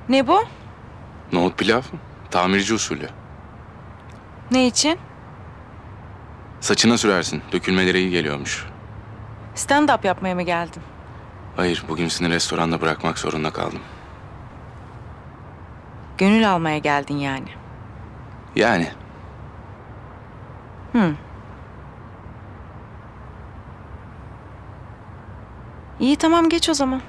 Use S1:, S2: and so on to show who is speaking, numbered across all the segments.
S1: Ne bu?
S2: Nohut pilav, tamirci usulü.
S1: Ne için?
S2: Saçına sürersin, dökülmeleri iyi geliyormuş.
S1: Stand-up yapmaya mı geldin?
S2: Hayır, bugün seni restoranda bırakmak zorunda kaldım.
S1: Gönül almaya geldin yani.
S2: Yani.
S1: İyi tamam geç o zaman.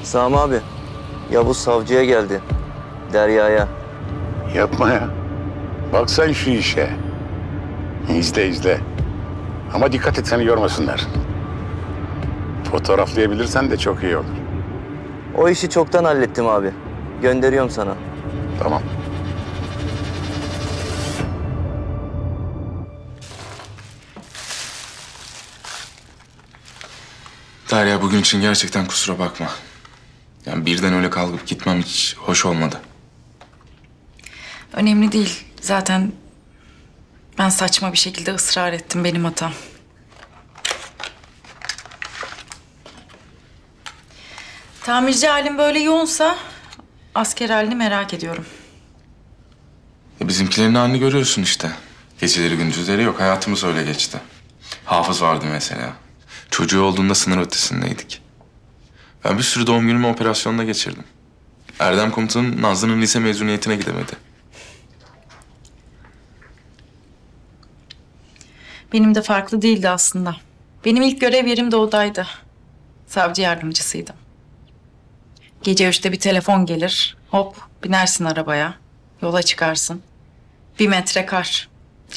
S3: Sami abi, Yavuz savcıya geldi. Derya'ya.
S4: Yapma ya. Bak sen şu işe. İzle izle. Ama dikkat et seni görmesinler. Fotoğraflayabilirsen de çok iyi olur.
S3: O işi çoktan hallettim abi. Gönderiyorum sana.
S4: Tamam.
S2: Derya, bugün için gerçekten kusura bakma. Yani birden öyle kalkıp gitmem hiç hoş olmadı.
S1: Önemli değil. Zaten ben saçma bir şekilde ısrar ettim. Benim hatam. Tamirci halim böyle yoğunsa asker halini merak ediyorum.
S2: Bizimkilerin halini görüyorsun işte. Geceleri gündüzleri yok. Hayatımız öyle geçti. Hafız vardı mesela. Çocuğu olduğunda sınır ötesindeydik. Ben bir sürü doğum günümü operasyonda geçirdim. Erdem komutanın Nazlı'nın lise mezuniyetine gidemedi.
S1: Benim de farklı değildi aslında. Benim ilk görev yerim de odaydı. Savcı yardımcısıydım. Gece 3'te bir telefon gelir. Hop binersin arabaya. Yola çıkarsın. 1 metre kar.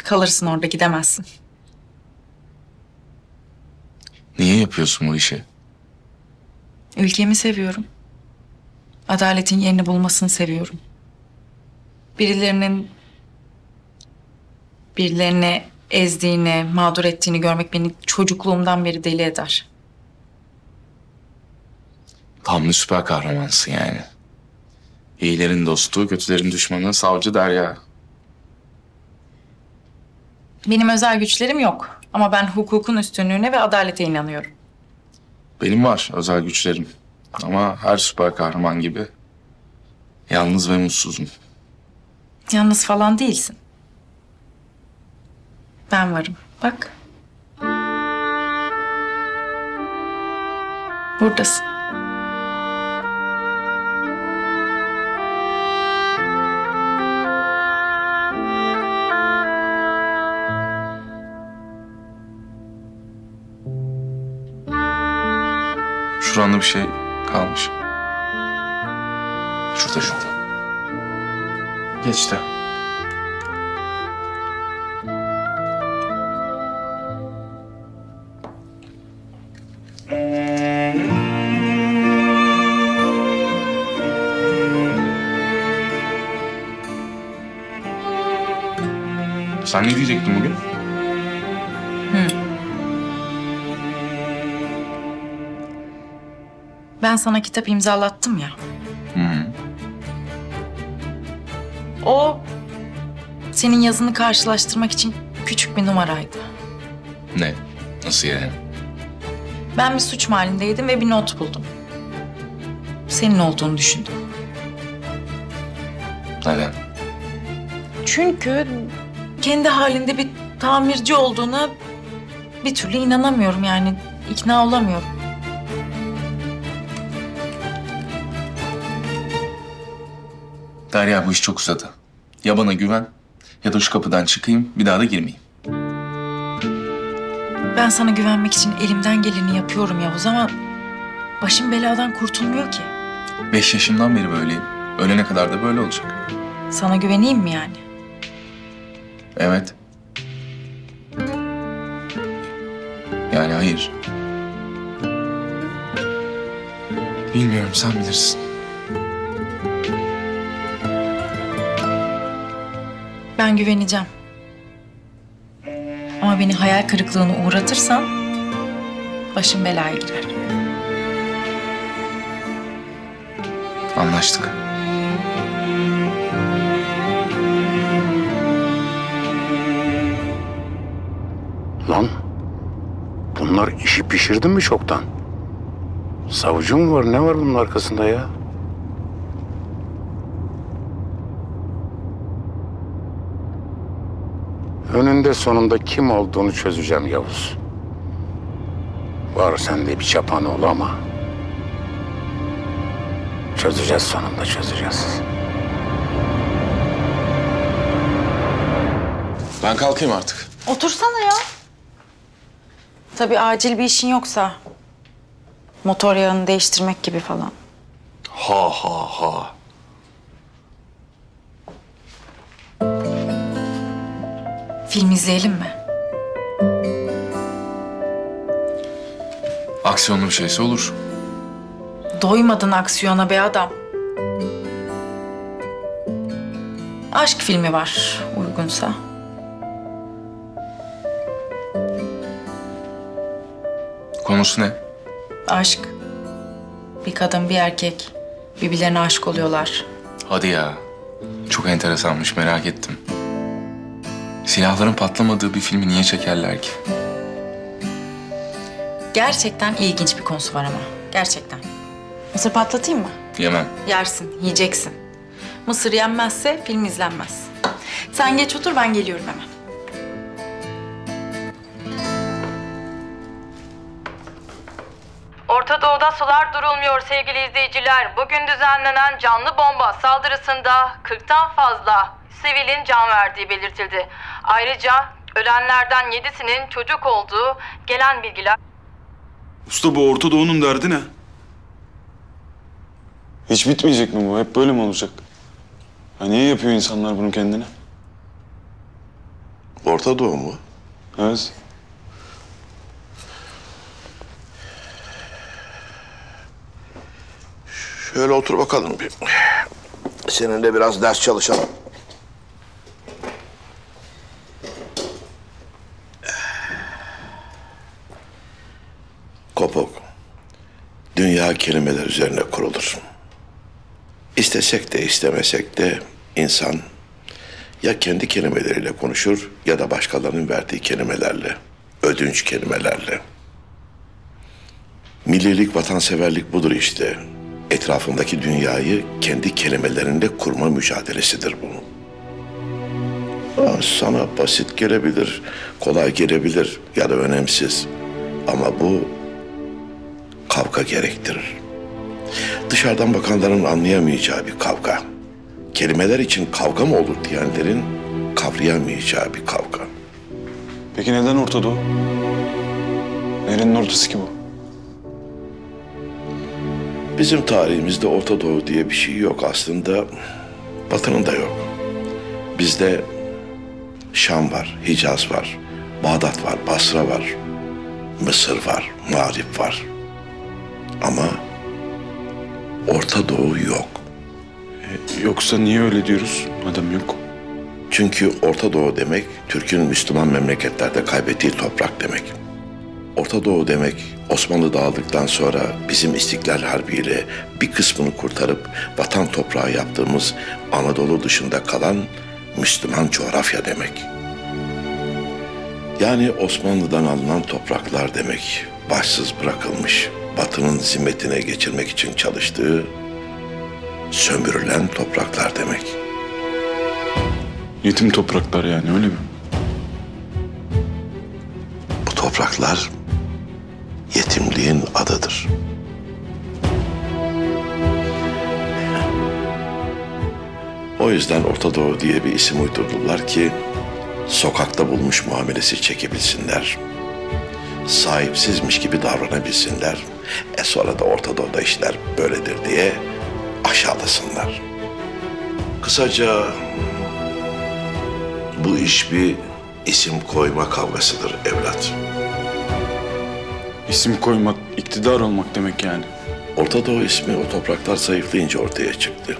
S1: Kalırsın orada gidemezsin.
S2: Niye yapıyorsun bu işi?
S1: Ülkemi seviyorum. Adaletin yerini bulmasını seviyorum. Birilerini ezdiğini, mağdur ettiğini görmek beni çocukluğumdan beri deli eder.
S2: Tam bir süper kahramansın yani. İyilerin dostu, kötülerin düşmanı savcı Derya.
S1: Benim özel güçlerim yok. Ama ben hukukun üstünlüğüne ve adalete inanıyorum.
S2: Benim var özel güçlerim. Ama her süper kahraman gibi yalnız ve mutsuzum.
S1: Yalnız falan değilsin. Ben varım. Bak. Buradasın.
S2: Şuranda bir şey kalmış. Şurada. Geçti. Sen ne diyecektin bugün?
S1: Ben sana kitap imzalattım ya.
S2: Hı.
S1: O senin yazını karşılaştırmak için küçük bir numaraydı.
S2: Ne? Nasıl yani?
S1: Ben bir suç mahallindeydim ve bir not buldum. Senin olduğunu düşündüm.
S2: Neden?
S1: Çünkü kendi halinde bir tamirci olduğuna bir türlü inanamıyorum yani. İkna olamıyorum.
S2: Derya, bu iş çok uzadı. Ya bana güven ya da şu kapıdan çıkayım, bir daha da girmeyeyim.
S1: Ben sana güvenmek için elimden geleni yapıyorum Yavuz ama başım beladan kurtulmuyor ki.
S2: 5 yaşımdan beri böyleyim. Ölene kadar da böyle olacak.
S1: Sana güveneyim mi yani?
S2: Evet. Yani hayır. Bilmiyorum, sen bilirsin.
S1: Ben güveneceğim. Ama beni hayal kırıklığına uğratırsan başım belaya girer.
S2: Anlaştık.
S4: Lan bunlar işi pişirdi mi çoktan? Savcı mı var? Ne var bunun arkasında ya? Önünde sonunda kim olduğunu çözeceğim Yavuz. Var sende bir çapan ol ama çözeceğiz, sonunda çözeceğiz.
S2: Ben kalkayım artık.
S1: Otursana ya. Tabii acil bir işin yoksa. Motor yağını değiştirmek gibi falan.
S2: Ha ha ha.
S1: Film izleyelim mi?
S2: Aksiyonlu bir şeyse olur.
S1: Doymadın aksiyona be adam. Aşk filmi var uygunsa.
S2: Konusu ne?
S1: Aşk. Bir kadın bir erkek birbirlerine aşık oluyorlar.
S2: Hadi ya. Çok enteresanmış, merak ettim. Silahların patlamadığı bir filmi niye çekerler ki?
S1: Gerçekten ilginç bir konusu var ama. Gerçekten. Mısır patlatayım mı?
S2: Yemem.
S1: Yersin, yiyeceksin. Mısır yenmezse film izlenmez. Sen geç otur, ben geliyorum hemen.
S5: Orta Doğu'da sular durulmuyor sevgili izleyiciler. Bugün düzenlenen canlı bomba saldırısında 40'tan fazla sivilin can verdiği belirtildi. Ayrıca ölenlerden 7'sinin çocuk olduğu gelen bilgiler...
S6: Usta bu Orta Doğu'nun derdi ne? Hiç bitmeyecek mi bu? Hep böyle mi olacak? Ha niye yapıyor insanlar bunu kendine?
S7: Orta Doğu mu?
S6: Evet.
S7: Şöyle otur bakalım bir. Seninle biraz ders çalışalım. Kopuk. Dünya kelimeler üzerine kurulur. İstesek de istemesek de insan ya kendi kelimeleriyle konuşur ya da başkalarının verdiği kelimelerle, ödünç kelimelerle. Millilik, vatanseverlik budur işte. Etrafındaki dünyayı kendi kelimelerinde kurma mücadelesidir bu. Sana basit gelebilir, kolay gelebilir ya da önemsiz. Ama bu kavga gerektirir. Dışarıdan bakanların anlayamayacağı bir kavga. Kelimeler için kavga mı olur diyenlerin kavrayamayacağı bir kavga.
S6: Peki neden Orta Doğu? Nerenin ortası ki bu?
S7: Bizim tarihimizde Orta Doğu diye bir şey yok aslında. Batı'nın da yok. Bizde Şam var, Hicaz var, Bağdat var, Basra var, Mısır var, Mağrip var. Ama Orta Doğu yok.
S6: Yoksa niye öyle diyoruz? Adam yok.
S7: Çünkü Orta Doğu demek, Türk'ün Müslüman memleketlerde kaybettiği toprak demek. Orta Doğu demek, Osmanlı dağıldıktan sonra bizim İstiklal Harbi ile bir kısmını kurtarıp vatan toprağı yaptığımız Anadolu dışında kalan Müslüman coğrafya demek. Yani Osmanlı'dan alınan topraklar demek, başsız bırakılmış, Batı'nın zimmetine geçirmek için çalıştığı sömürülen topraklar demek.
S6: Yetim topraklar yani öyle mi?
S7: Bu topraklar yetimliğin adıdır. O yüzden Orta Doğu diye bir isim uydurdular ki sokakta bulmuş muamelesi çekebilsinler. Sahipsizmiş gibi davranabilsinler. Sonra da Orta Doğu'da işler böyledir diye aşağılasınlar. Kısaca bu iş bir isim koyma kavgasıdır evlat.
S6: İsim koymak, iktidar olmak demek yani.
S7: Orta Doğu ismi o topraklar zayıflayınca ortaya çıktı.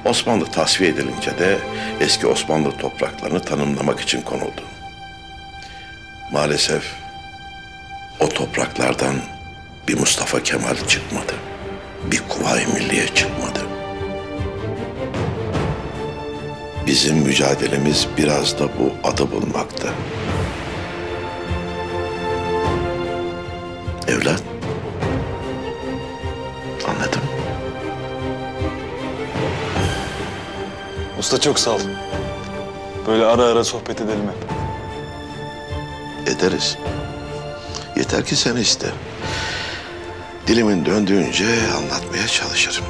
S7: Osmanlı tasfiye edilince de eski Osmanlı topraklarını tanımlamak için konuldu. Maalesef o topraklardan bir Mustafa Kemal çıkmadı. Bir Kuvayi Milliye çıkmadı. Bizim mücadelemiz biraz da bu adı bulmakta. Evlat. Anladım.
S6: Usta çok sağ ol. Böyle ara ara sohbet edelim hep.
S7: Ederiz. Yeter ki sen iste. Dilimin döndüğünce anlatmaya çalışırım.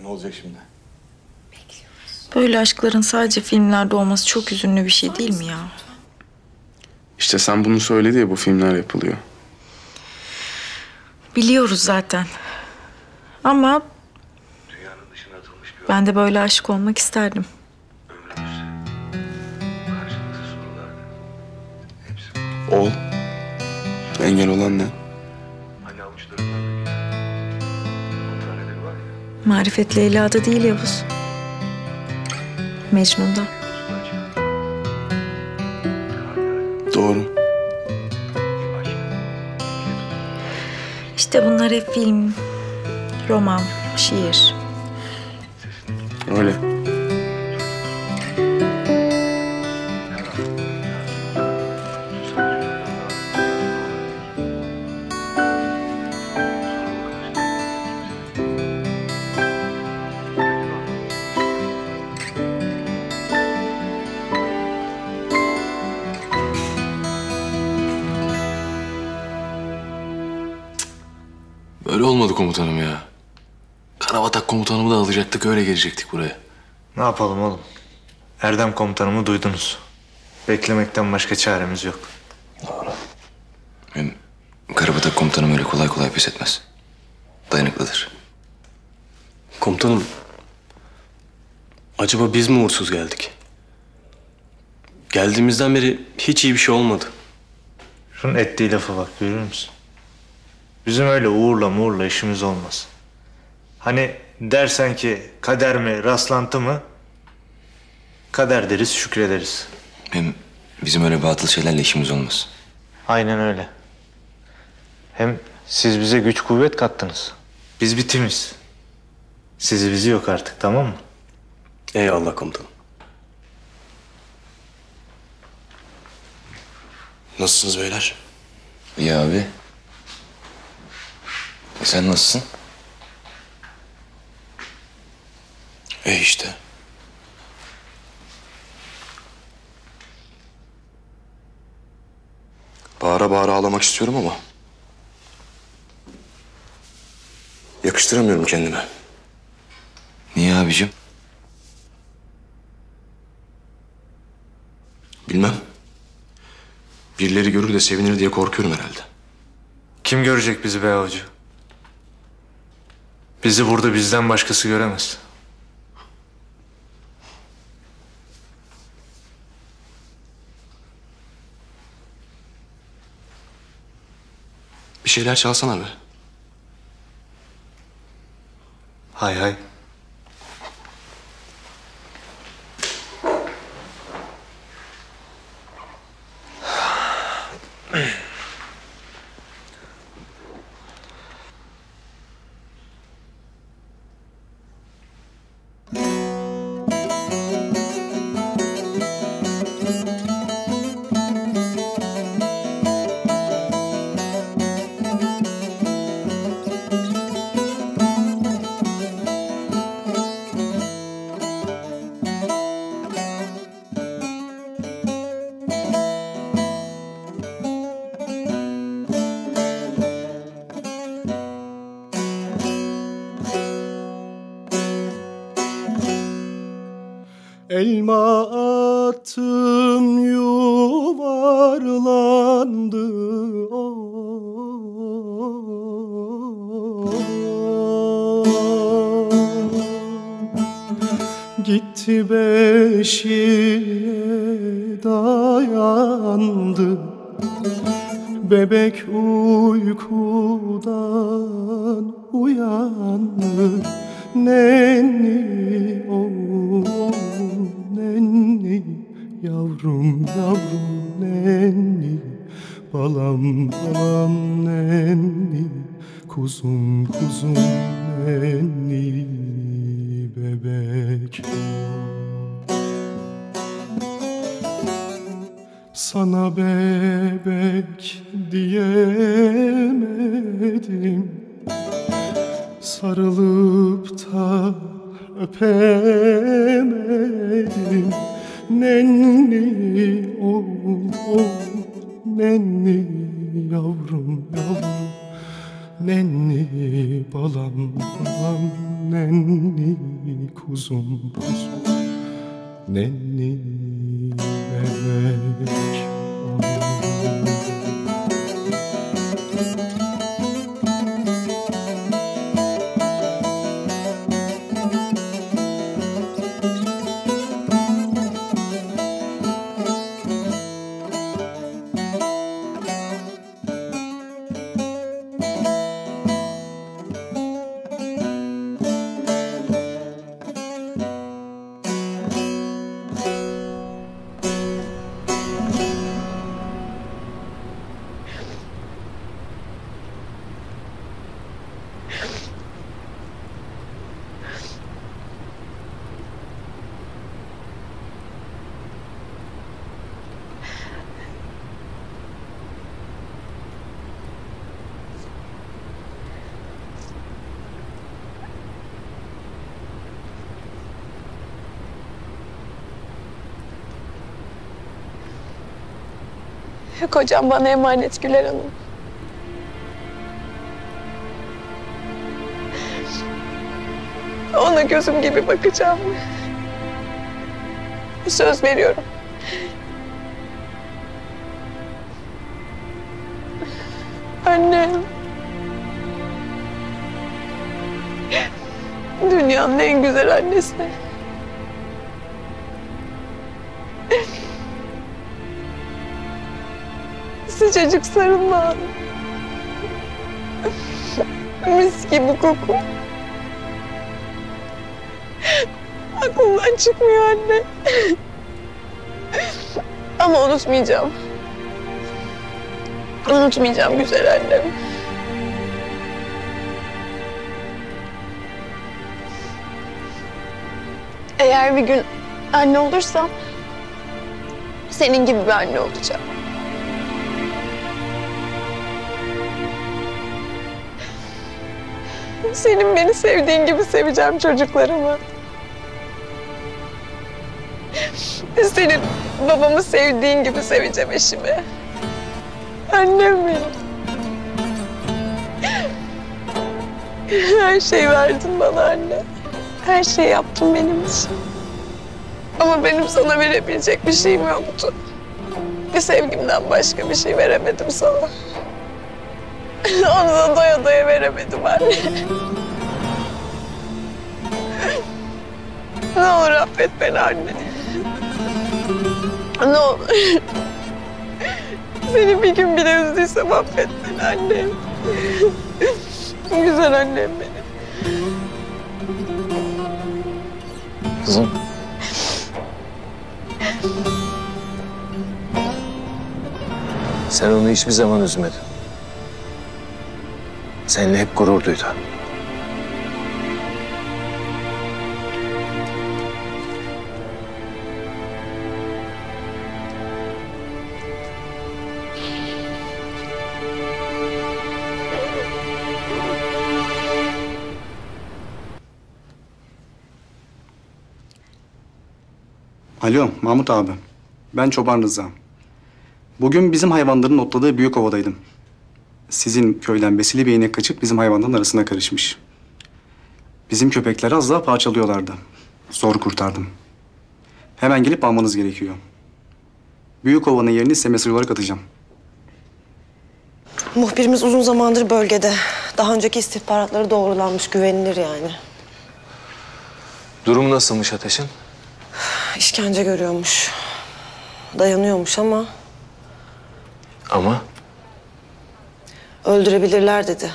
S6: Ne olacak şimdi?
S1: Böyle aşkların sadece filmlerde olması çok üzünlü bir şey değil mi ya?
S2: İşte sen bunu söyle diye bu filmler yapılıyor.
S1: Biliyoruz zaten. Ama ben de böyle aşık olmak isterdim.
S2: Ol. Engel olan ne?
S1: Marifet Leyla'da değil Yavuz. Mecnun'da.
S2: Doğru.
S1: İşte bunlar hep film, roman, şiir.
S2: Öyle.
S8: Böyle olmadı komutanım ya. Karabatak komutanımı da alacaktık, öyle gelecektik buraya.
S9: Ne yapalım oğlum? Erdem komutanımı duydunuz. Beklemekten başka çaremiz yok.
S8: Benim Karabatak komutanım öyle kolay kolay pes etmez. Dayanıklıdır.
S10: Komutanım, acaba biz mi uğursuz geldik? Geldiğimizden beri hiç iyi bir şey olmadı.
S9: Şunun ettiği lafa bak, görür müsün? Bizim öyle uğurla işimiz olmaz. Hani dersen ki kader mi, rastlantı mı? Kader deriz, şükrederiz.
S8: Bizim öyle batıl şeylerle işimiz olmaz.
S9: Aynen öyle. Hem siz bize güç kuvvet kattınız. Biz bir timiz. Sizi bizi yok artık, tamam mı?
S10: Eyvallah komutanım.
S8: Nasılsınız beyler? İyi abi. Sen nasılsın? İşte.
S11: Bağıra bağıra ağlamak istiyorum ama yakıştıramıyorum kendime.
S8: Niye abicim?
S11: Bilmem. Birileri görür de sevinir diye korkuyorum herhalde.
S9: Kim görecek bizi be avcı? Bizi burada bizden başkası göremez.
S11: Bir şeyler çalsana be.
S9: Hay hay.
S12: Elma attım yuvarlandı. Gitti beşiğe dayandı. Bebek uykudan uyandı. nenni nenni yavrum yavrum nenni balam balam nenni kuzum kuzum nenni bebek. Sana bebek diyemedim, sarılıp da öpemedim. Nenni nenni yavrum yavrum nenni balam balam nenni kuzum kuzum nenni bebek.
S13: Kocam bana emanet Güler Hanım. Ona gözüm gibi bakacağım. Söz veriyorum. Annem. Dünyanın en güzel annesi. Sıcacık sarılma. Mis gibi koku. Aklımdan çıkmıyor anne. Ama unutmayacağım. Unutmayacağım güzel annem. Eğer bir gün anne olursam senin gibi bir anne olacağım. Senin beni sevdiğin gibi seveceğim çocuklarımı. Senin babamı sevdiğin gibi seveceğim eşimi. Annem benim. Her şey verdin bana anne. Her şey yaptın benim için. Ama benim sana verebilecek bir şeyim yoktu. Bir sevgimden başka bir şey veremedim sana. Onu da doya doya veremedim anne. Ne olur affet beni anne. Ne olur. Seni bir gün bile üzdüysem affet beni annem. Güzel annem benim.
S8: Kızım. Sen onu hiçbir zaman üzmedin. Seninle hep gurur duydu.
S14: Alo Mahmut abi. Ben Çoban Rıza. Bugün bizim hayvanların otladığı Büyükova'daydım. Sizin köyden besili bir inek kaçıp bizim hayvanların arasına karışmış. Bizim köpekleri az daha parçalıyorlardı. Zor kurtardım. Hemen gelip almanız gerekiyor. Büyükova'nın yerini size mesaj olarak atacağım.
S15: Muhbirimiz uzun zamandır bölgede. Daha önceki istihbaratları doğrulanmış, güvenilir yani.
S8: Durum nasılmış Ateş'in?
S15: İşkence görüyormuş. Dayanıyormuş ama...
S8: Ama?
S15: Öldürebilirler dedi.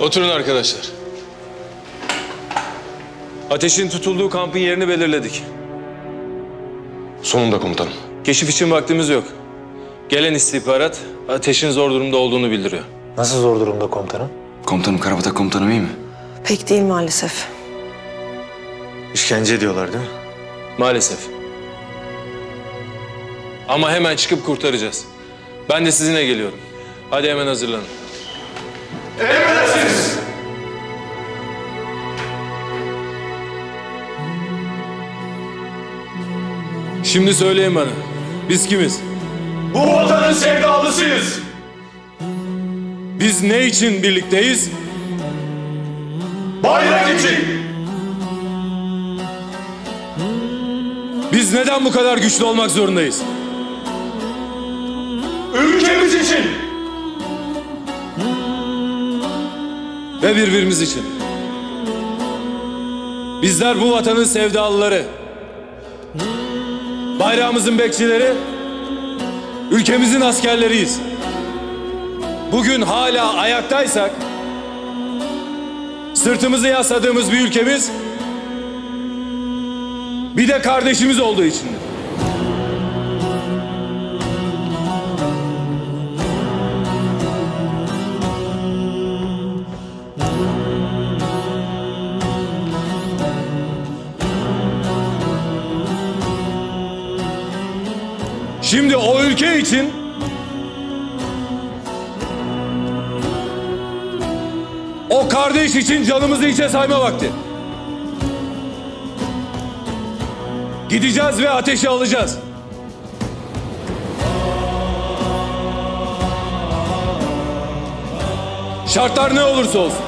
S16: Oturun arkadaşlar. Ateşin tutulduğu kampın yerini belirledik.
S11: Sonunda komutanım.
S16: Keşif için vaktimiz yok. Gelen istihbarat ateşin zor durumda olduğunu bildiriyor.
S9: Nasıl zor durumda komutanım?
S10: Komutanım, Karabatak komutanım iyi mi?
S15: Pek değil maalesef.
S9: İşkence ediyorlar değil mi?
S16: Maalesef. Ama hemen çıkıp kurtaracağız. Ben de sizinle geliyorum. Hadi hemen hazırlanın.
S4: Emredersiniz.
S16: Şimdi söyleyin bana. Biz kimiz?
S4: Bu vatanın sevdalısıyız.
S16: Biz ne için birlikteyiz?
S4: Bayrak için.
S16: Biz neden bu kadar güçlü olmak zorundayız?
S4: Ülkemiz için.
S16: Ve birbirimiz için. Bizler bu vatanın sevdalıları. Bayrağımızın bekçileri, ülkemizin askerleriyiz. Bugün hala ayaktaysak, sırtımızı yasladığımız bir ülkemiz, bir de kardeşimiz olduğu içindir. Şimdi o ülke için o kardeş için canımızı hiçe sayma vakti. Gideceğiz ve ateşi alacağız. Şartlar ne olursa olsun.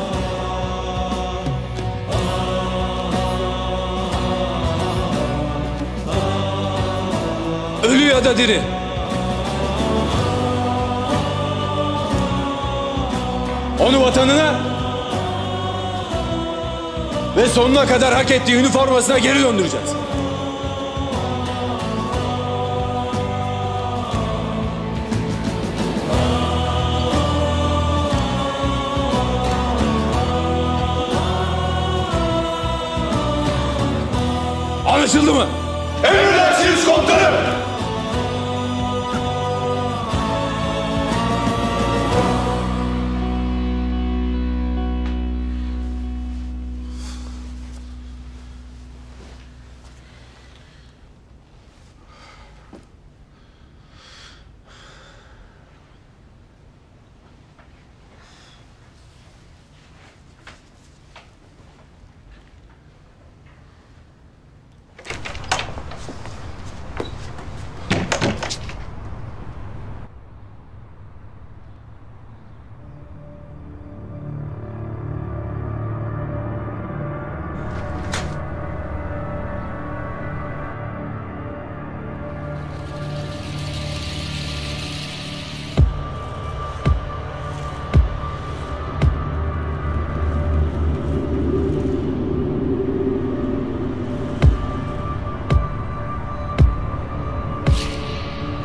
S16: Ölü ya da diri. Onu vatanına ve sonuna kadar hak ettiği üniformasına geri döndüreceğiz. Anlaşıldı mı?
S4: Emredersiniz komutanım.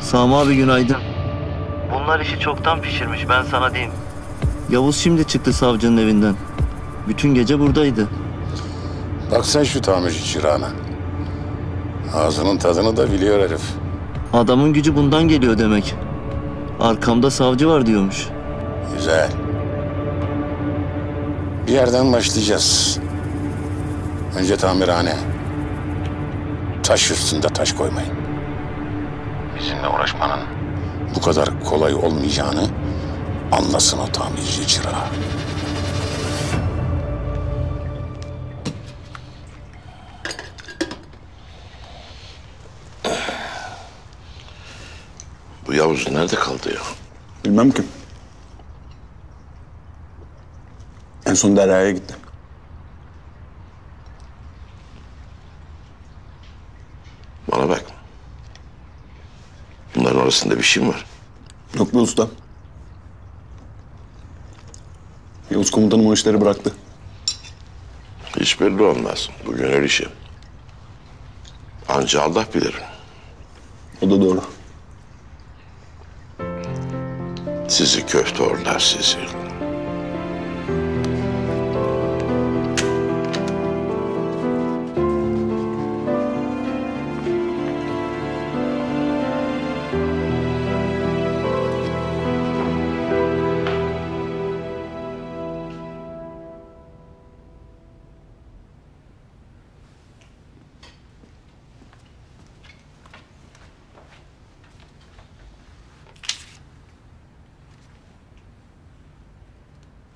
S3: Sami abi günaydın. Bunlar işi çoktan pişirmiş, ben sana diyeyim. Yavuz şimdi çıktı savcının evinden. Bütün gece buradaydı.
S4: Bak sen şu tamirci çırağına. Ağzının tadını da biliyor herif.
S3: Adamın gücü bundan geliyor demek. Arkamda savcı var diyormuş.
S4: Güzel. Bir yerden başlayacağız. Önce tamirhane. Taş üstünde taş koymayın. Bizimle uğraşmanın bu kadar kolay olmayacağını anlasın o tamirci çırağı.
S7: Bu Yavuz nerede kaldı ya?
S6: Bilmem ki. En son Derya'ya gitti.
S7: Bana bak. Bunların arasında bir şey mi var?
S6: Yok be usta. Yavuz komutanım o işleri bıraktı.
S7: Hiç belli olmaz. Bu gönül işi. Anca Allah bilir.
S6: O da doğru.
S7: Sizi köfte orlar sizi.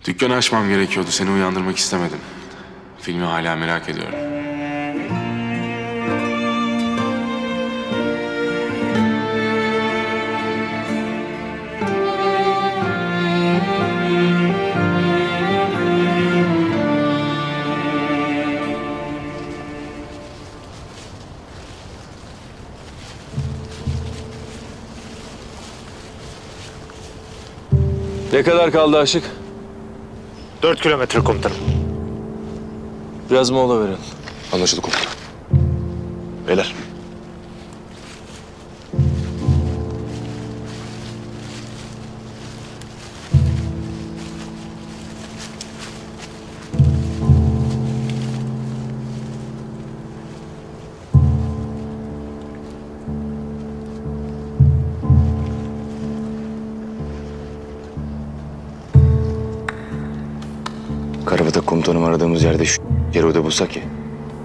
S2: Dükkanı açmam gerekiyordu. Seni uyandırmak istemedim. Filmi hala merak ediyorum.
S16: Ne kadar kaldı Aşık?
S9: 4 kilometre komutanım.
S16: Biraz mola verelim.
S11: Anlaşıldı komutanım. Beyler. Karabatak komutanım aradığımız yerde şu yeri öde bulsak ya.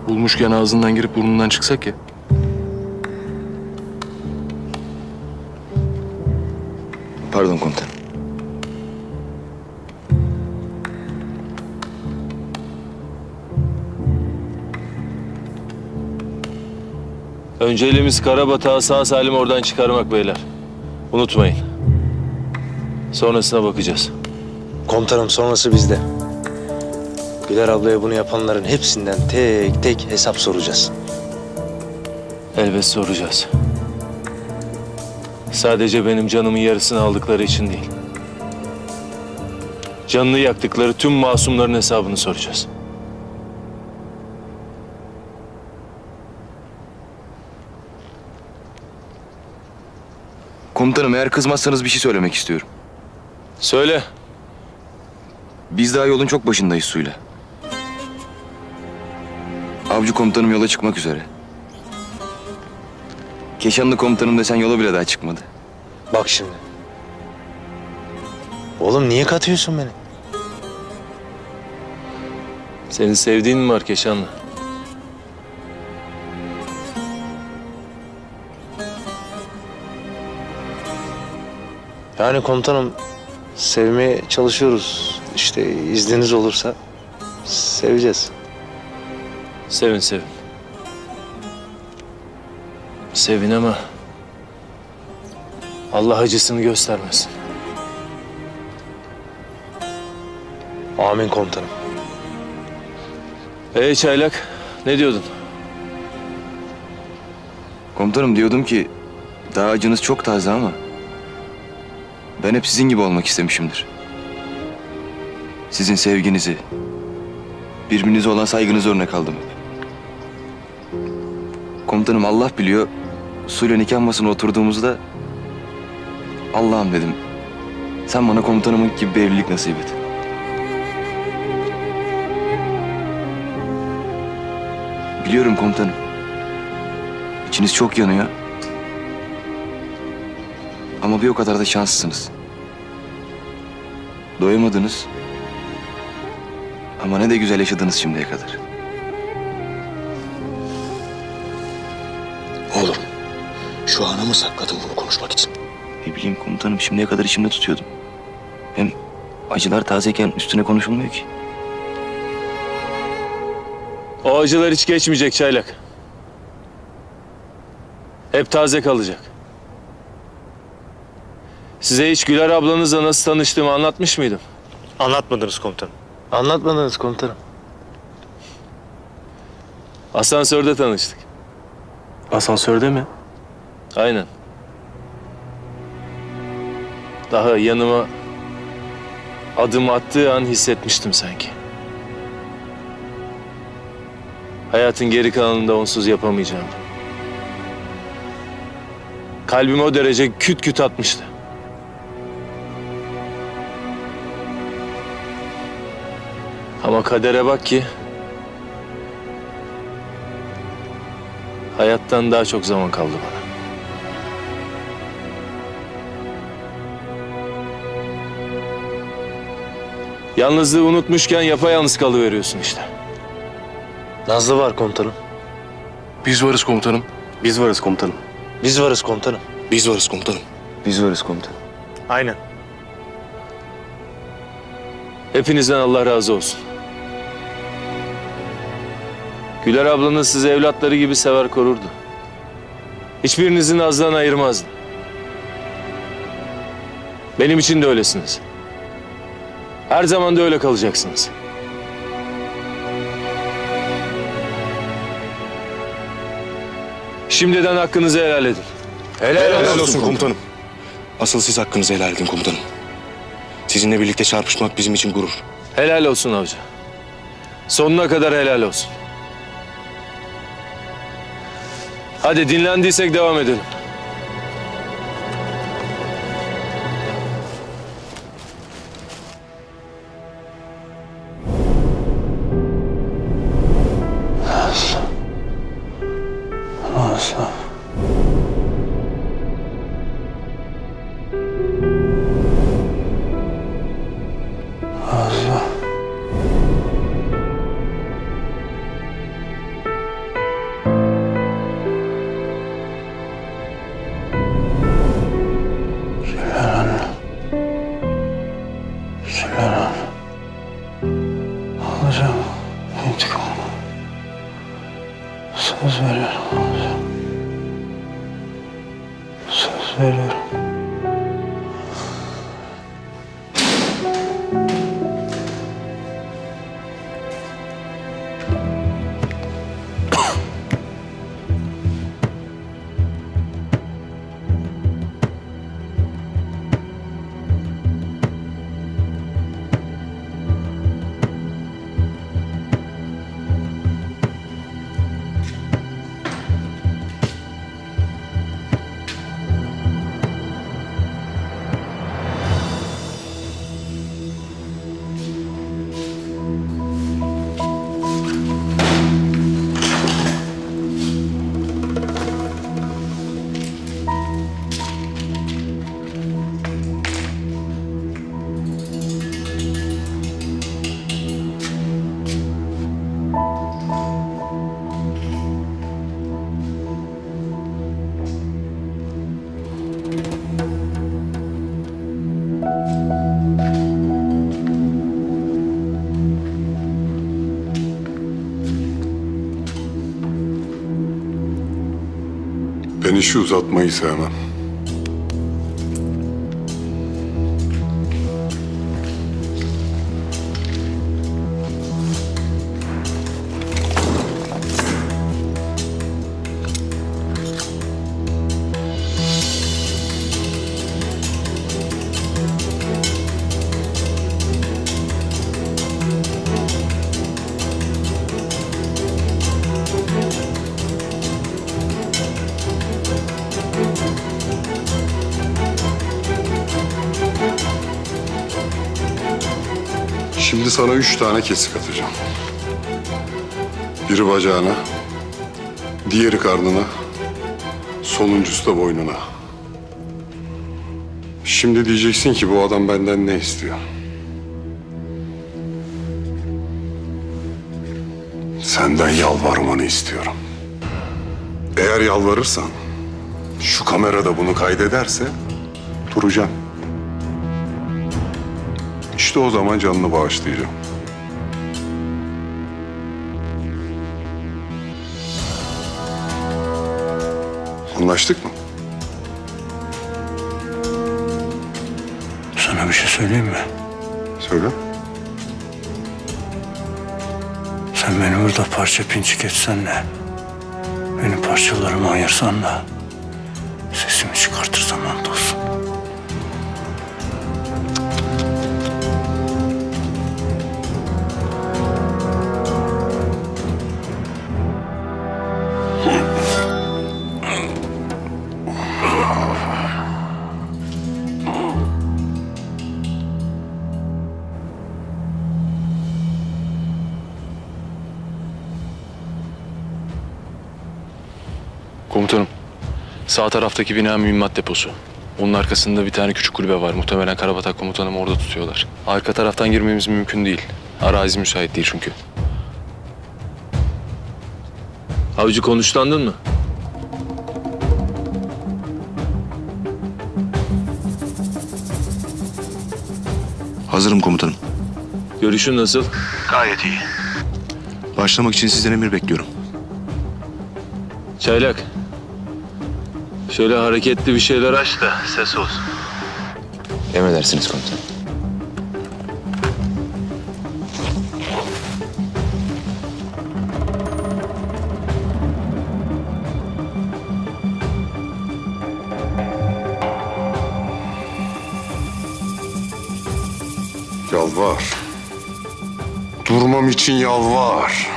S8: Bulmuşken ağzından girip burnundan çıksak ya.
S11: Pardon komutanım.
S16: Önceliğimiz Karabatak'ı sağ salim oradan çıkarmak beyler. Unutmayın. Sonrasına bakacağız.
S17: Komutanım sonrası bizde. Güler ablaya bunu yapanların hepsinden tek tek hesap soracağız.
S16: Elbet soracağız. Sadece benim canımın yarısını aldıkları için değil. Canını yaktıkları tüm masumların hesabını soracağız.
S11: Komutanım eğer kızmazsanız bir şey söylemek istiyorum.
S16: Söyle.
S11: Biz daha yolun çok başındayız Suyla. Avcı komutanım yola çıkmak üzere. Keşanlı komutanım desen yola bile daha çıkmadı.
S17: Bak şimdi. Oğlum niye katıyorsun beni?
S16: Senin sevdiğin mi var Keşanlı?
S17: Yani komutanım sevmeye çalışıyoruz. İşte izniniz olursa seveceğiz.
S16: Sevin sevin. Sevin ama Allah acısını göstermesin.
S17: Amin komutanım.
S16: Çaylak ne diyordun?
S11: Komutanım diyordum ki daha acınız çok taze ama ben hep sizin gibi olmak istemişimdir. Sizin sevginizi, birbirinize olan saygınızı örnek aldım hep. Komutanım Allah biliyor, Suyla nikah masasına oturduğumuzda Allah'ım dedim, sen bana komutanımın gibi bir evlilik nasip et. Biliyorum komutanım, içiniz çok yanıyor ama bir o kadar da şanslısınız. Doyamadınız ama ne de güzel yaşadınız şimdiye kadar.
S7: Oğlum, şu ana mı sakladın bunu konuşmak için?
S11: Ne bileyim komutanım, şimdiye kadar içimde tutuyordum. Hem acılar tazeyken üstüne konuşulmuyor ki.
S16: O acılar hiç geçmeyecek Çaylak. Hep taze kalacak. Size hiç Güler ablanızla nasıl tanıştığımı anlatmış mıydım?
S9: Anlatmadınız komutanım.
S17: Anlatmadınız komutanım.
S16: Asansörde tanıştık.
S8: Asansörde mi?
S16: Aynen. Daha yanıma adım attığı an hissetmiştim sanki. Hayatın geri kalanında onsuz yapamayacağım. Kalbim o derece küt küt atmıştı. Ama kadere bak ki hayattan daha çok zaman kaldı bana. Yalnızlığı unutmuşken yapayalnız kalıveriyorsun işte.
S17: Nazlı var komutanım.
S8: Biz varız komutanım.
S11: Biz varız komutanım.
S17: Biz varız komutanım.
S7: Biz varız komutanım.
S11: Biz varız komutanım.
S9: Aynen.
S16: Hepinizden Allah razı olsun. Güler ablanız sizi evlatları gibi sever korurdu. Hiçbirinizin ağzından ayırmazdı. Benim için de öylesiniz. Her zaman da öyle kalacaksınız. Şimdiden hakkınızı helal edin.
S10: Helal olsun komutanım. Asıl siz hakkınızı helal edin komutanım. Sizinle birlikte çarpışmak bizim için gurur.
S16: Helal olsun avcı. Sonuna kadar helal olsun. Hadi dinlendiysek devam edelim.
S18: Asla. Asla. Süler anne. Süler anne. Alacağım intikamımı. Söz veriyorum alacağım. Söz veriyorum.
S4: Ben işi uzatmayı sevmem. Şimdi sana 3 tane kesik atacağım. Biri bacağına, diğeri karnına, sonuncusu da boynuna. Şimdi diyeceksin ki bu adam benden ne istiyor? Senden yalvarmanı istiyorum. Eğer yalvarırsan, şu kamerada bunu kaydederse duracağım. İşte o zaman canını bağışlayacağım. Anlaştık mı?
S18: Sana bir şey söyleyeyim mi?
S4: Söyle.
S18: Sen beni burada parça pinçik etsen de, beni parçalarıma ayırsan da, sesimi çıkartırsan andolsun.
S8: Komutanım, sağ taraftaki bina mühimmat deposu. Onun arkasında bir tane küçük kulübe var. Muhtemelen Karabatak komutanımı orada tutuyorlar. Arka taraftan girmemiz mümkün değil. Arazi müsait değil çünkü.
S16: Avcı konuşlandın mı?
S10: Hazırım komutanım.
S16: Görüşün nasıl?
S10: Gayet iyi. Başlamak için sizden emir bekliyorum.
S16: Çaylak. Şöyle hareketli bir şeyler aç da ses olsun.
S11: Emredersiniz komutanım.
S19: Yalvar. Durmam için yalvar.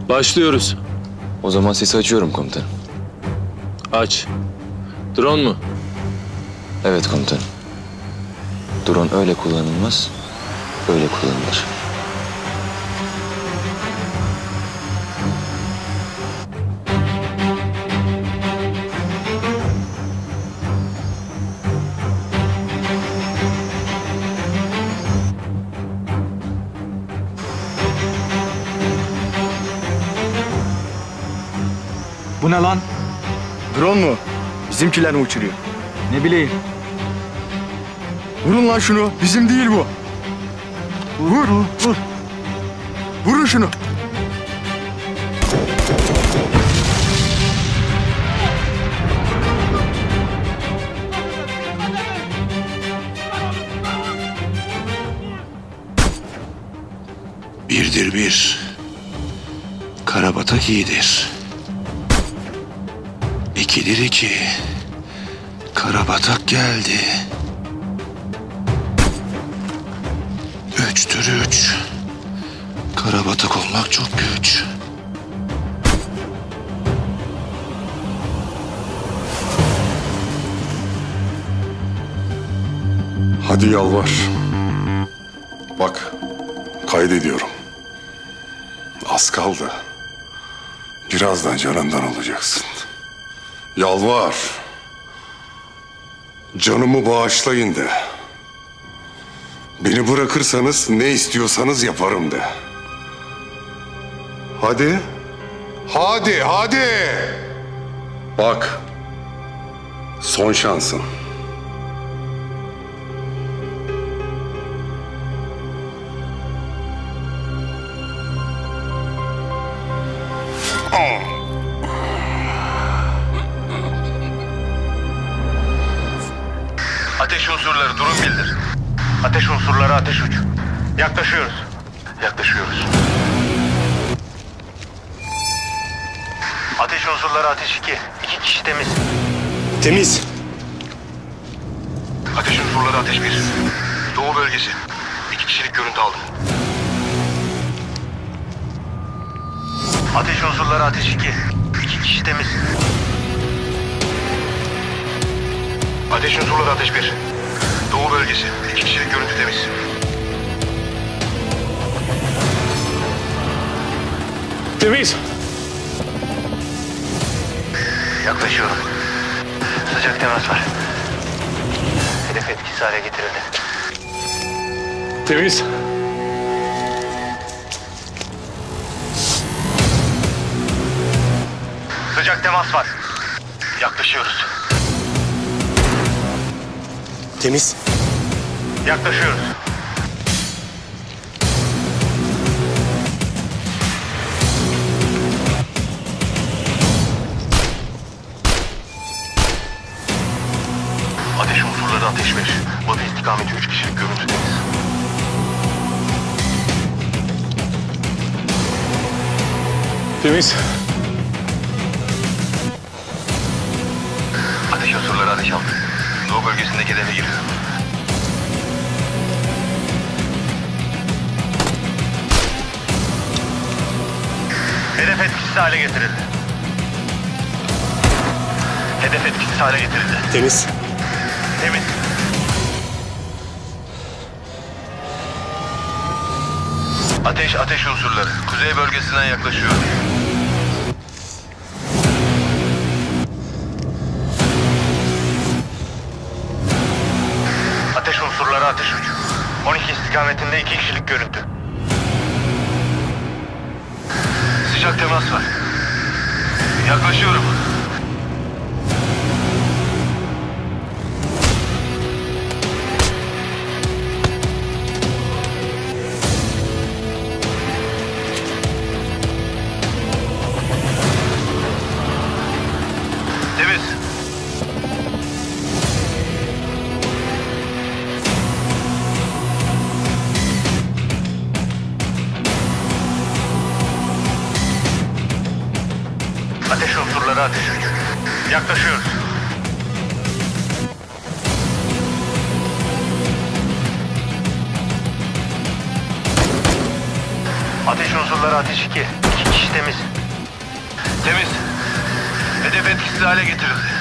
S16: Başlıyoruz.
S11: O zaman sesi açıyorum komutanım.
S16: Aç. Drone mu?
S11: Evet komutanım. Drone öyle kullanılmaz, böyle kullanılır.
S14: Bu ne lan? Drone mu? Bizimkiler mi uçuruyor? Ne bileyim. Vurun lan şunu. Bizim değil bu. Vur, vur. Vurun şunu.
S7: Birdir bir. Karabatak iyidir. İkidir iki. Karabatak geldi. Üçtür üç. Karabatak olmak çok güç.
S19: Hadi yalvar. Bak, kaydediyorum. Az kaldı. Birazdan canından olacaksın. Yalvar. Canımı bağışlayın de. Beni bırakırsanız ne istiyorsanız yaparım de. Hadi. Hadi, hadi. Bak. Son şansın.
S10: Ateş unsurları durum bildir. Ateş unsurları ateş uç. Yaklaşıyoruz. Yaklaşıyoruz. Ateş unsurları ateş 2. 2 kişi temiz.
S14: Temiz.
S10: Ateş unsurları ateş 1. Doğu bölgesi. 2 kişilik görüntü aldım. Ateş unsurları ateş 2. 2 kişi temiz. Ateş unsurları ateş 1. Doğu bölgesi. 2 kişilik görüntü temiz.
S16: Temiz.
S10: Yaklaşıyorum. Sıcak temas var. Hedef etkisiz hale getirildi.
S16: Temiz.
S10: Sıcak temas var. Yaklaşıyoruz.
S14: Temiz.
S10: Yaklaşıyoruz. Ateş unsurları ateş 5. Batı istikameti 3 kişilik görüntü temiz.
S16: Temiz.
S10: Ateş unsurları ateş 6. Doğu bölgesindeki hedefe giriyor. Hedef etkisiz hale getirildi. Hedef etkisiz hale getirildi.
S14: Temiz.
S10: Temiz. Ateş unsurları. Kuzey bölgesinden yaklaşıyor. Ateş unsurları ateş uç. 12 istikametinde 2 kişilik görüntü. Sıcak temas var. Yaklaşıyorum.
S17: unsurlara ateş. Yaklaşıyoruz. Ateş unsurları ateş 2. 2 kişi temiz. Temiz. Hedef etkisiz hale getirildi.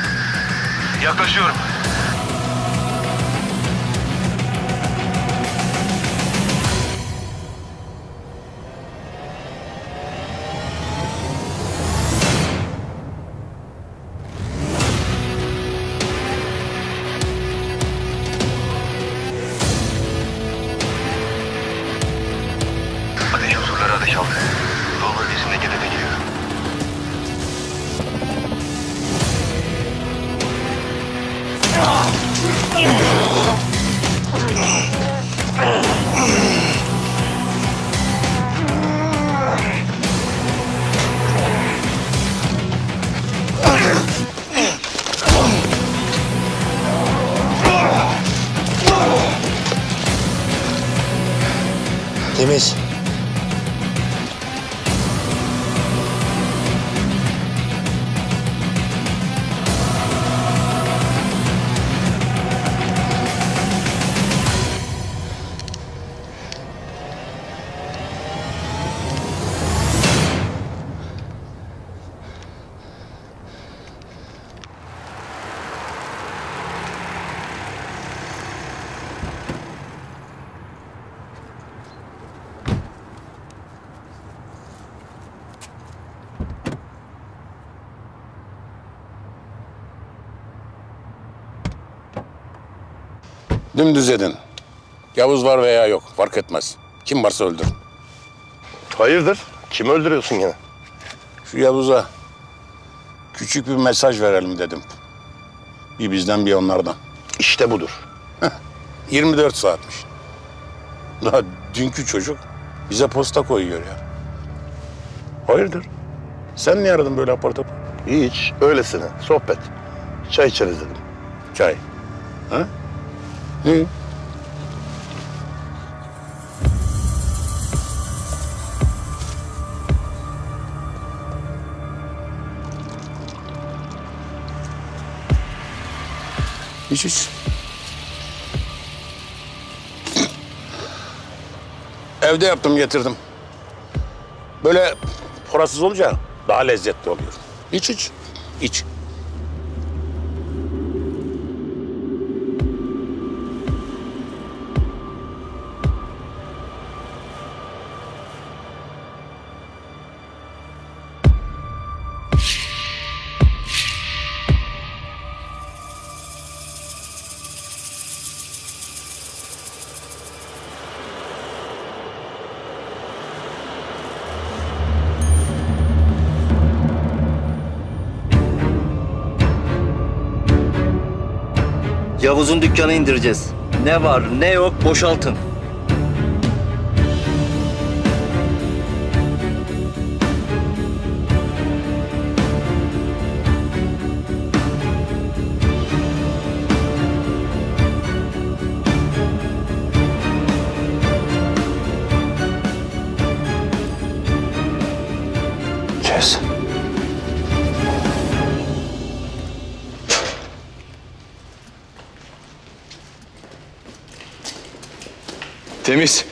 S17: Yaklaşıyorum. Ateş unsurları ateş aldı. Yol bölgesindeki hedefe gidiyor. Temiz.
S4: Dümdüz edin. Yavuz var veya yok fark etmez. Kim varsa öldür.
S17: Hayırdır? Kimi öldürüyorsun yine?
S4: Şu Yavuz'a küçük bir mesaj verelim dedim. Bir bizden bir onlardan.
S17: İşte budur.
S4: 24 saatmiş. Daha dünkü çocuk bize posta koyuyor ya. Hayırdır? Sen niye aradın böyle apar topar?
S17: Hiç, öylesine. Sohbet. Çay içeriz dedim.
S4: Çay. Ha? İyi. İç. Evde yaptım getirdim. Böyle porasız olunca daha lezzetli oluyor. İç. İç.
S3: Yavuz'un dükkanı indireceğiz. Ne var ne yok boşaltın.
S17: Kes.
S8: Temiz.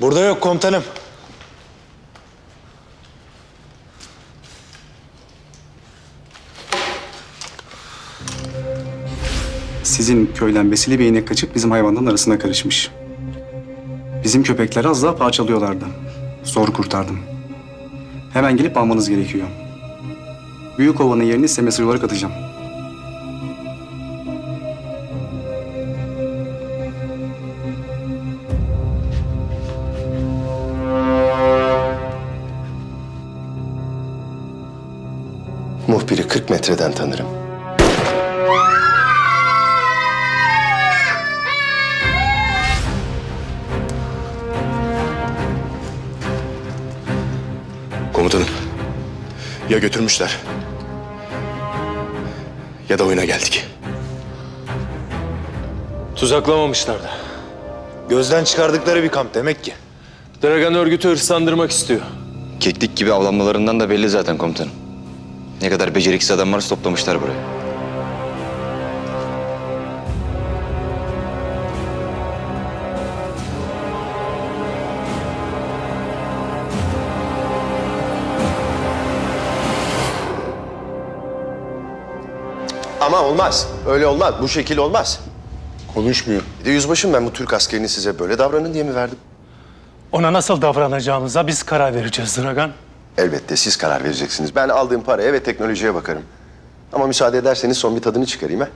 S17: Burada yok komutanım.
S14: Sizin köyden besili bir inek kaçıp bizim hayvanların arasına karışmış. Bizim köpekleri az daha parçalıyorlardı. Zor kurtardım. Hemen gelip almanız gerekiyor. Büyük ovanın yerini size mesaj olarak atacağım.
S17: Muhbiri 40 metreden tanırım.
S10: Komutanım, ya götürmüşler ya da oyuna geldik.
S17: Tuzaklamamışlar da. Gözden çıkardıkları bir kamp demek ki.
S16: Dragan örgütü hırslandırmak istiyor.
S11: Keklik gibi avlanmalarından da belli zaten komutanım. Ne kadar beceriksiz adam varsa toplamışlar buraya.
S20: Ama olmaz. Öyle olmaz. Bu şekil olmaz.
S4: Konuşmuyor.
S20: Bir de yüzbaşım, ben bu Türk askerini size böyle davranın diye mi verdim?
S18: Ona nasıl davranacağımıza biz karar vereceğiz Dragan.
S20: Elbette siz karar vereceksiniz. Ben aldığım paraya ve teknolojiye bakarım. Ama müsaade ederseniz son bir tadını çıkarayım ha.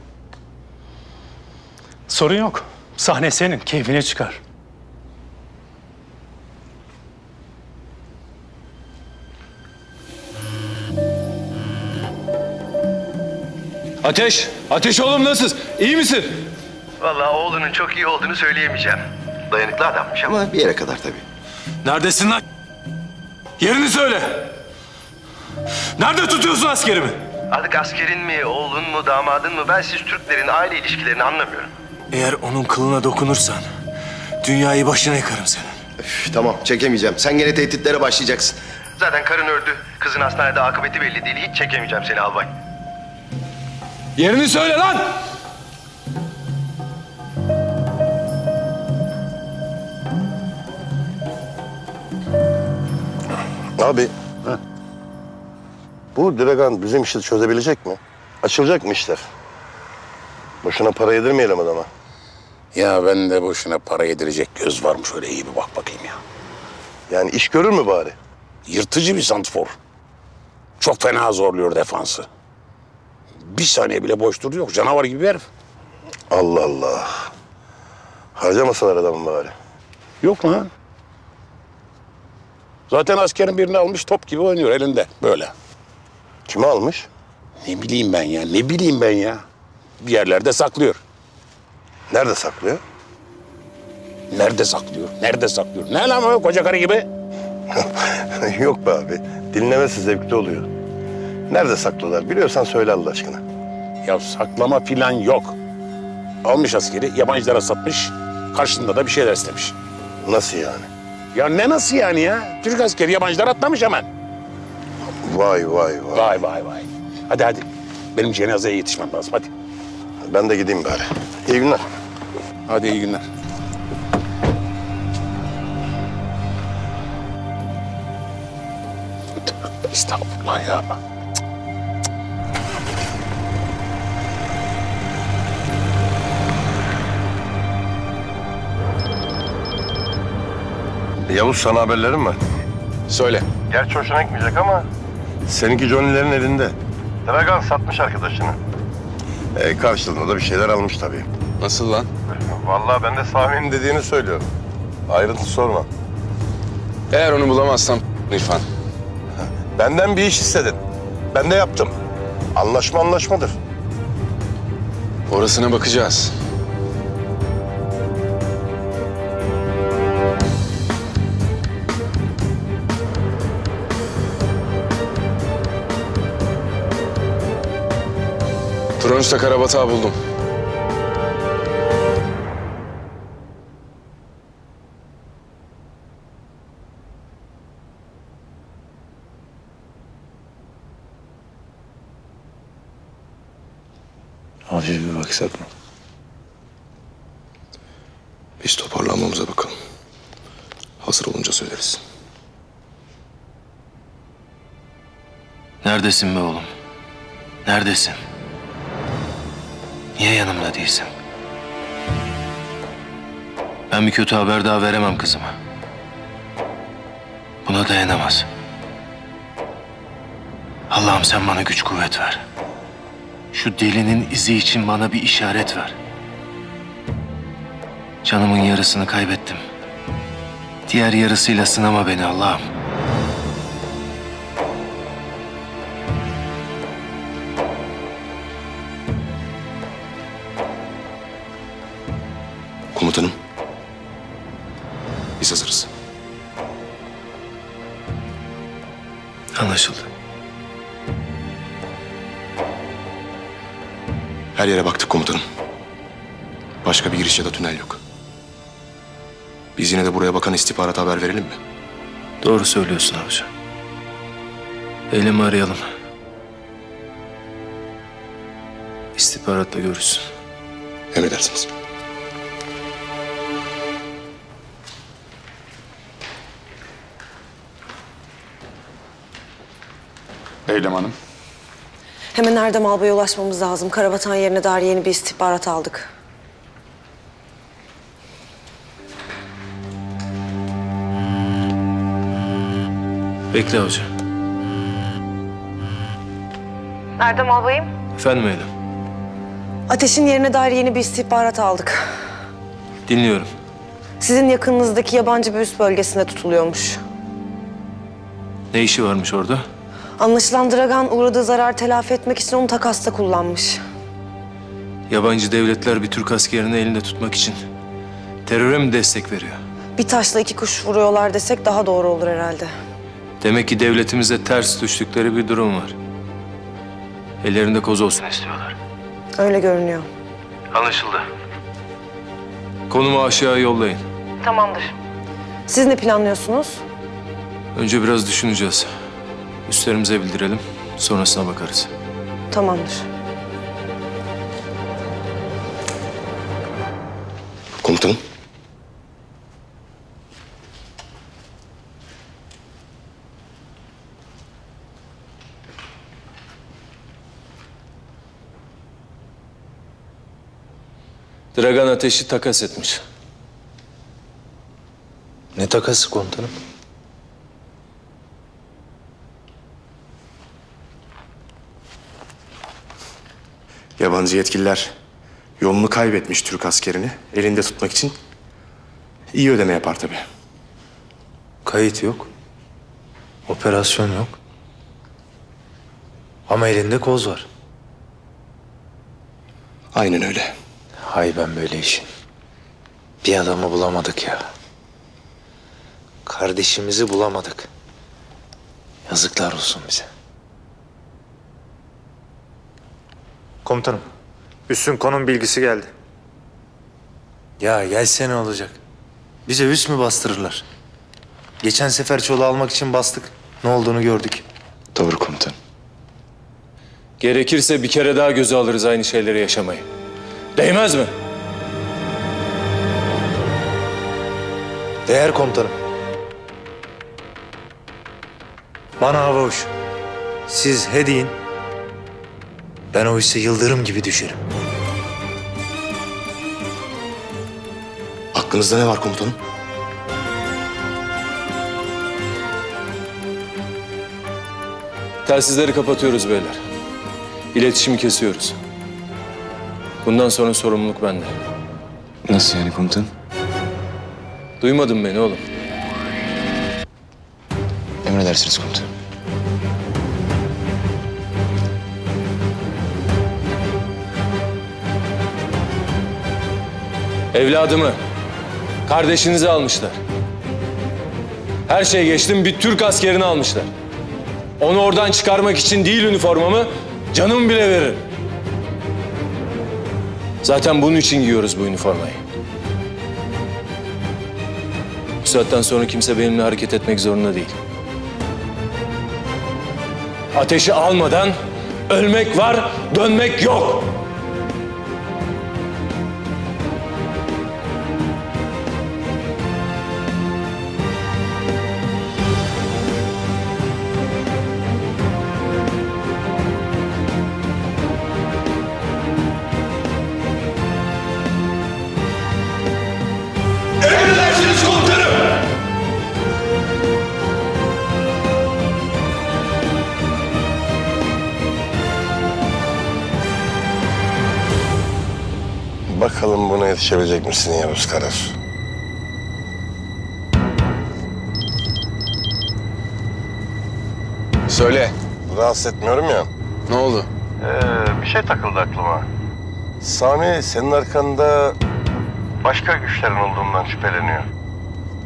S18: Sorun yok. Sahne senin, keyfine çıkar.
S16: Ateş! Ateş oğlum nasılsın? İyi misin?
S20: Vallahi oğlunun çok iyi olduğunu söyleyemeyeceğim. Dayanıklı adammış ama bir yere kadar tabii.
S16: Neredesin lan? Yerini söyle. Nerede tutuyorsun askerimi?
S20: Artık askerin mi, oğlun mu, damadın mı? Ben siz Türklerin aile ilişkilerini anlamıyorum.
S16: Eğer onun kılına dokunursan dünyayı başına yıkarım senin.
S20: Üf, tamam, çekemeyeceğim. Sen gene tehditlere başlayacaksın. Zaten karın öldü. Kızın hastanede akıbeti belli değil. Hiç çekemeyeceğim seni albay.
S16: Yerini söyle lan!
S4: Abi. Bu Dragan bizim işi çözebilecek mi? Açılacak mı işler? Boşuna para yedirmeyelim adama.
S19: Ya ben de boşuna para yedirecek göz varmış, öyle iyi bir bak bakayım ya.
S4: Yani iş görür mü bari?
S19: Yırtıcı bir santrfor. Çok fena zorluyor defansı. Bir saniye bile boş duruyor yok. Canavar gibi bir herif.
S4: Allah Allah. Harcamasalar adamı bari.
S19: Yok lan. Zaten askerin birini almış, top gibi oynuyor elinde böyle.
S4: Kimi almış?
S19: Ne bileyim ben ya, ne bileyim ben ya. Bir yerlerde saklıyor.
S4: Nerede saklıyor?
S19: Nerede saklıyor? Nerede saklıyor? Ne lan o koca karı gibi?
S4: Yok be abi. Dinlemesi zevkli oluyor. Nerede saklıyorlar? Biliyorsan söyle Allah aşkına.
S19: Ya saklama filan yok. Almış askeri, yabancılara satmış. Karşında da bir şeyler istemiş.
S4: Nasıl yani?
S19: Ya ne nasıl yani ya? Türk askeri yabancılara atlamış hemen.
S4: Vay vay vay.
S19: Vay vay vay. Hadi hadi. Benim cenazeye yetişmem lazım hadi.
S4: Ben de gideyim bari. İyi günler.
S19: Hadi iyi günler. Estağfurullah ya.
S4: Yavuz, sana haberlerim var.
S2: Söyle.
S4: Gerçi hoşuna gitmeyecek ama seninki Johnny'lerin elinde. Dragan satmış arkadaşını. Karşılığında da bir şeyler almış tabii.
S2: Nasıl lan?
S4: Vallahi ben de Sami'nin dediğini söylüyorum. Ayrıntı sorma.
S2: Eğer onu bulamazsam İrfan.
S4: Benden bir iş istedin. Ben de yaptım. Anlaşma anlaşmadır.
S2: Orasına bakacağız. Turanç'ta Karabatak'ı buldum.
S7: Hafif bir baksak mı?
S2: Biz toparlanmamıza bakalım. Hazır olunca söyleriz.
S16: Neredesin be oğlum? Neredesin? Niye yanımda değilsin? Ben bir kötü haber daha veremem kızıma. Buna dayanamaz. Allah'ım sen bana güç kuvvet ver. Şu delinin izi için bana bir işaret ver. Canımın yarısını kaybettim. Diğer yarısıyla sınama beni Allah'ım.
S2: Komutanım. Biz hazırız.
S16: Anlaşıldı.
S2: Her yere baktık komutanım. Başka bir giriş ya da tünel yok.
S10: Biz yine de buraya bakan istihbarata haber verelim mi?
S16: Doğru söylüyorsun avcı. Eylem'i arayalım. İstihbaratla görüşsün.
S10: Emredersiniz.
S21: Eylem Hanım.
S15: Hemen Erdem Albay'a ulaşmamız lazım. Karabasan yerine dair yeni bir istihbarat aldık.
S16: Bekle avcı.
S15: Erdem Albay'ım.
S16: Efendim Eylem.
S15: Ateş'in yerine dair yeni bir istihbarat aldık.
S16: Dinliyorum.
S15: Sizin yakınınızdaki yabancı bir üs bölgesinde tutuluyormuş.
S16: Ne işi varmış orada?
S15: Anlaşılan Dragan uğradığı zararı telafi etmek için onu takasta kullanmış.
S16: Yabancı devletler bir Türk askerini elinde tutmak için teröre mi destek veriyor?
S15: Bir taşla iki kuş vuruyorlar desek daha doğru olur herhalde.
S16: Demek ki devletimize ters düştükleri bir durum var. Ellerinde koz olsun istiyorlar.
S15: Öyle görünüyor.
S16: Anlaşıldı. Konumu aşağı yollayın.
S15: Tamamdır. Siz ne planlıyorsunuz?
S16: Önce biraz düşüneceğiz. Üstlerimize bildirelim. Sonrasına bakarız.
S15: Tamamdır.
S10: Komutanım.
S16: Dragan Ateş'i takas etmiş.
S22: Ne takası komutanım?
S10: Yabancı yetkililer yolunu kaybetmiş Türk askerini elinde tutmak için iyi ödeme yapar tabii.
S22: Kayıt yok. Operasyon yok. Ama elinde koz var.
S10: Aynen öyle.
S22: Hay ben böyle işin. Bir adamı bulamadık ya. Kardeşimizi bulamadık. Yazıklar olsun bize.
S9: Komutanım, üssün konum bilgisi geldi.
S22: Ya gelse ne olacak? Bize üs mü bastırırlar? Geçen sefer Çolak'ı almak için bastık. Ne olduğunu gördük.
S10: Doğru komutan.
S16: Gerekirse bir kere daha göze alırız aynı şeyleri yaşamayı. Değmez mi?
S22: Değer komutanım. Bana hava hoş. Siz he deyin. Ben o üsse yıldırım gibi düşerim.
S10: Aklınızda ne var komutanım?
S16: Telsizleri kapatıyoruz beyler. İletişimi kesiyoruz. Bundan sonra sorumluluk bende.
S11: Nasıl yani komutanım?
S16: Duymadın beni oğlum.
S11: Emredersiniz komutanım.
S16: Evladımı, kardeşinizi almışlar. Her şey geçtim, bir Türk askerini almışlar. Onu oradan çıkarmak için değil üniformamı, canımı bile veririm. Zaten bunun için giyiyoruz bu üniformayı. Bu saatten sonra kimse benimle hareket etmek zorunda değil. Ateşi almadan ölmek var, dönmek yok.
S7: Emredersiniz komutanım.
S4: Bakalım buna yetişebilecek misin Yavuz Karas?
S2: Söyle.
S4: Rahatsız etmiyorum ya.
S2: Ne oldu?
S4: Bir şey takıldı aklıma. Sami senin arkanda başka güçlerin olduğundan şüpheleniyor.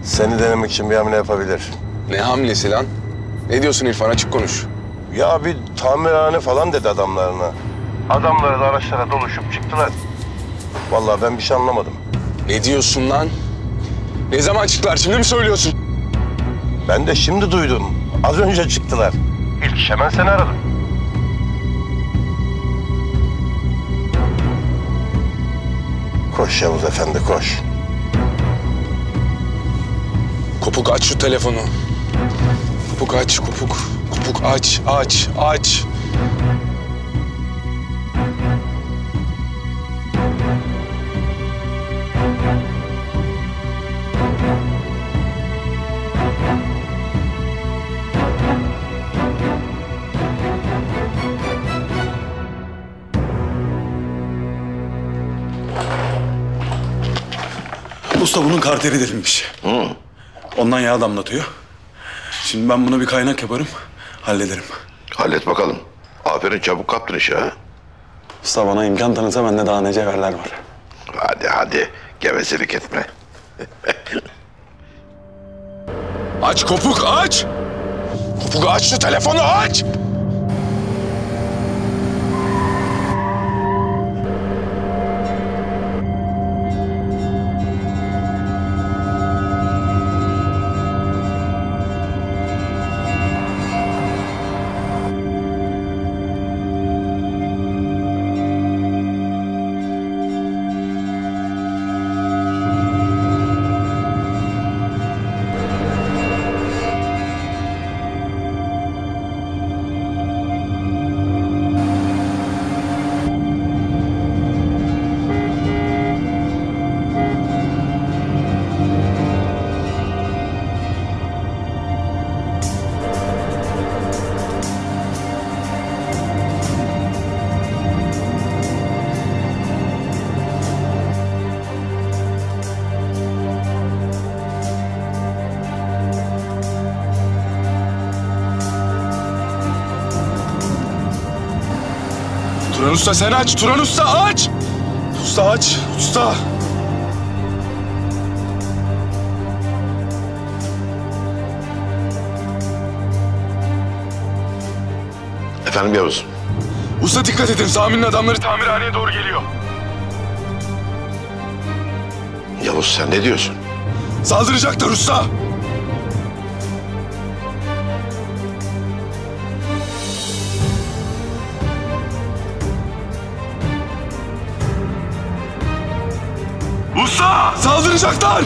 S4: Seni denemek için bir hamle yapabilir.
S2: Ne hamlesi lan? Ne diyorsun İrfan? Açık konuş.
S4: Ya bir tamirhane falan dedi adamlarına. Adamları da araçlara doluşup çıktılar. Vallahi ben bir şey anlamadım.
S2: Ne diyorsun lan? Ne zaman çıktılar? Şimdi mi söylüyorsun?
S20: Ben de şimdi duydum. Az önce çıktılar. İlk iş hemen seni aradım. Koş Yavuz Efendi, koş.
S2: Kopuk aç şu telefonu. Kopuk aç, kopuk. Kopuk aç.
S6: Usta bunun karteri delinmiş. Ondan yağ damlatıyor. Şimdi ben buna bir kaynak yaparım, hallederim.
S7: Hallet bakalım. Aferin, çabuk kaptın işi ha.
S6: Usta bana imkan tanısa bende daha ne cevherler var.
S7: Hadi, gevezelik etme.
S2: Aç kopuk aç. Kopuk aç şu telefonu aç. Turan Usta sen aç. Turan Usta aç. Usta aç. Usta.
S7: Efendim Yavuz?
S2: Usta dikkat edin. Sami'nin adamları tamirhaneye doğru geliyor.
S7: Yavuz sen ne diyorsun?
S2: Saldıracaklar usta. Usta! Saldıracaklar!